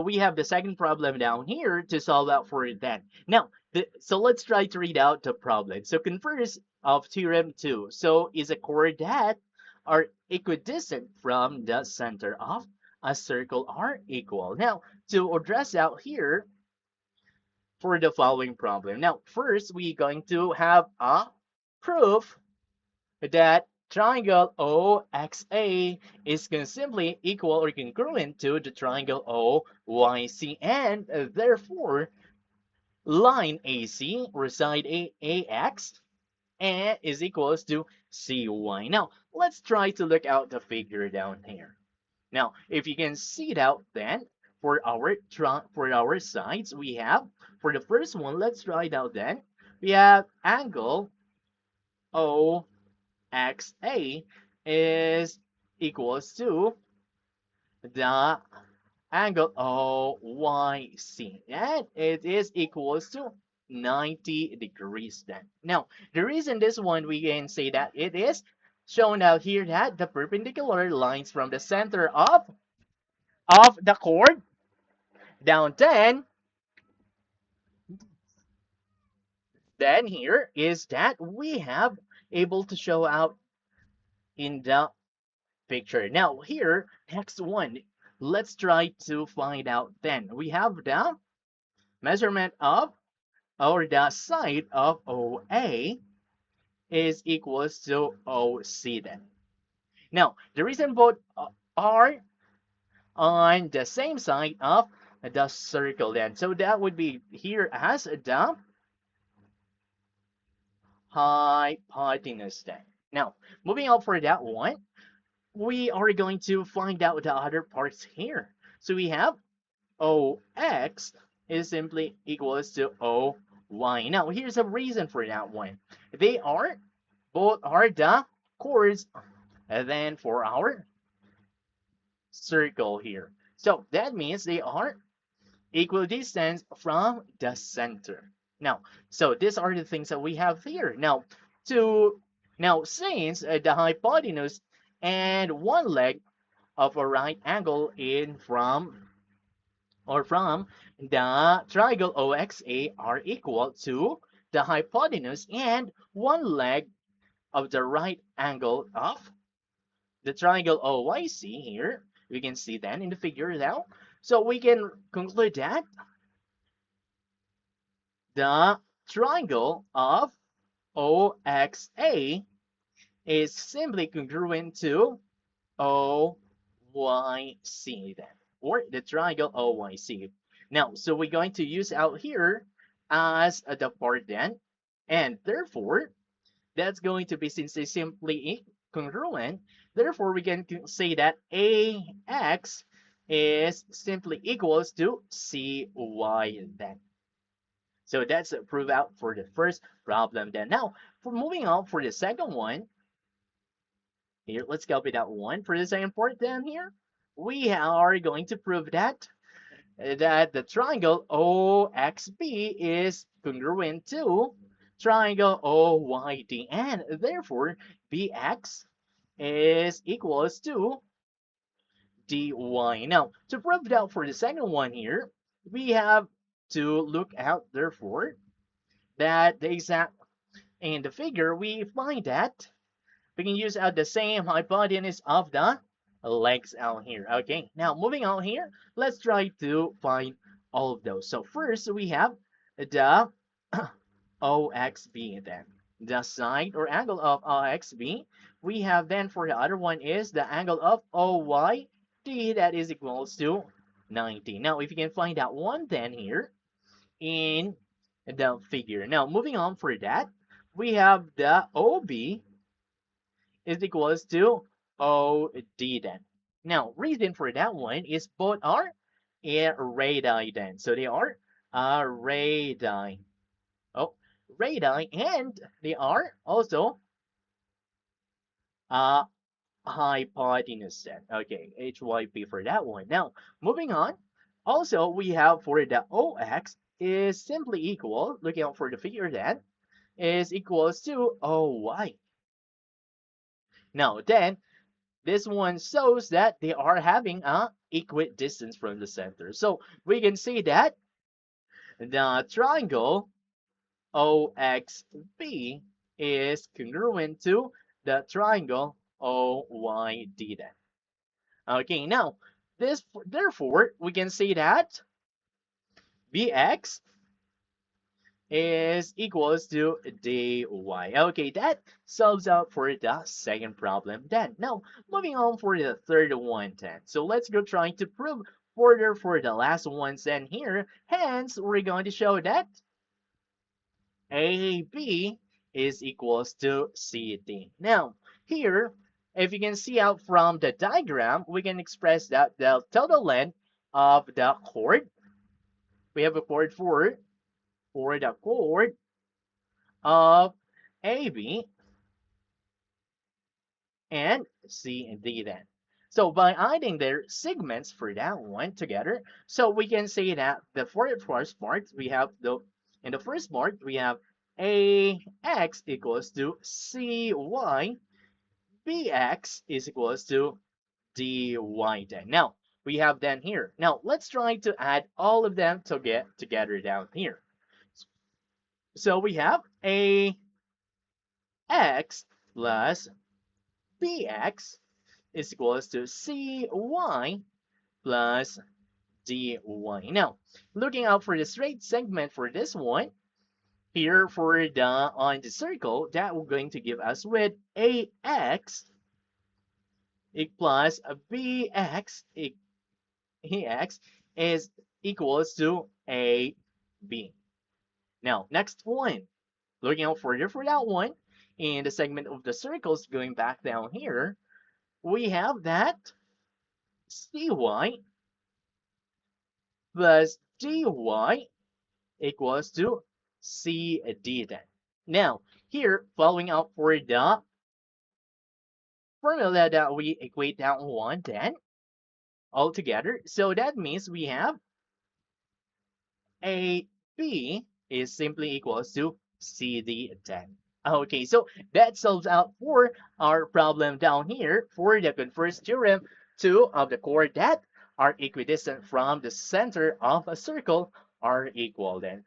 We have the second problem down here to solve out for that. Now, so let's try to read out the problem. So Converse of Theorem 2. So is a chord that are equidistant from the center of a circle are equal. Now, to address out here for the following problem. Now, first we're going to have a proof that triangle OXA is simply equal or congruent to the triangle OYC, and therefore line AC or side AX and is equals to CY. Now let's try to look out the figure down here. Now if you can see it out, then for our sides we have, for the first one, let's try it out. Then we have angle OXA is equals to the angle OYC, and it is equals to 90 degrees then. Now, the reason this one we can say that it is shown out here that the perpendicular lines from the center of the chord down 10, then here is that we have able to show out in the picture. Now here, next one, let's try to find out then. We have the measurement of, or the side of OA is equals to OC then. Now, the reason both are on the same side of the circle then. So that would be here as the hypotenuse then. Now, moving on for that one, we are going to find out the other parts here. So we have OX is simply equals to OY. Now, here's a reason for that one. They are, both are the chords, and then for our circle here. So that means they are equidistant from the center. Now, so these are the things that we have here. Now, since the hypotenuse and one leg of a right angle in from the triangle OXA are equal to the hypotenuse and one leg of the right angle of the triangle OYC here. We can see then in the figure now. So we can conclude that the triangle of OXA is simply congruent to OYC then, or the triangle OYC. Now, so we're going to use out here as the part then, and therefore that's going to be, since they simply congruent, therefore we can say that AX is simply equals to CY then. So that's a proof out for the first problem then. Now, for moving on for the second one, here, let's copy that one. For the second part then here, we are going to prove that the triangle OXB is congruent to triangle OYD, and therefore BX is equals to DY. Now, to prove that for the second one here, we have to look out, therefore, that the exact in the figure, we find that we can use out the same hypotenuse of the legs out here. Okay, now moving on here, let's try to find all of those. So first we have the OXB then. The side or angle of OXB. We have then for the other one is the angle of OYD, that is equals to 90. Now if you can find that one then here in the figure. Now moving on for that, we have the OB is equals to OD then. Now, reason for that one is both are a radii then. So they are a radii. Oh, radii, and they are also a hypotenuse then. Okay, HYP for that one. Now, moving on. Also, we have for the OX is simply equal, looking out for the figure then, is equals to OY. Now then, this one shows that they are having a equidistance from the center. So we can see that the triangle OXB is congruent to the triangle OYD then. Okay, now this therefore we can say that BX is equals to dy. Okay, that solves out for the second problem then. Now, moving on for the third one then. So let's go trying to prove further for the last ones then here. Hence, we're going to show that AB is equals to CD. Now, here, if you can see out from the diagram, we can express that the total length of the chord, we have a chord for the chord of AB and C and D then. So by adding their segments for that one together, so we can say that the first part we have in the first part we have AX equals to CY, BX is equals to DY then. Now we have then here. Now let's try to add all of them to get together down here. So we have AX plus BX is equals to CY plus DY. Now, looking out for the straight segment for this one, here for the on the circle, that we're going to give us with AX plus BX AX is equals to AB. Now, next one, looking out further for that one, in the segment of the circles going back down here, we have that CY plus dy equals to CD then. Now, here, following up for the formula that we equate that one then, all together. So that means we have AB is simply equals to CD then. Okay, so that solves out for our problem down here for the Converse theorem, two of the chord that are equidistant from the center of a circle are equal then.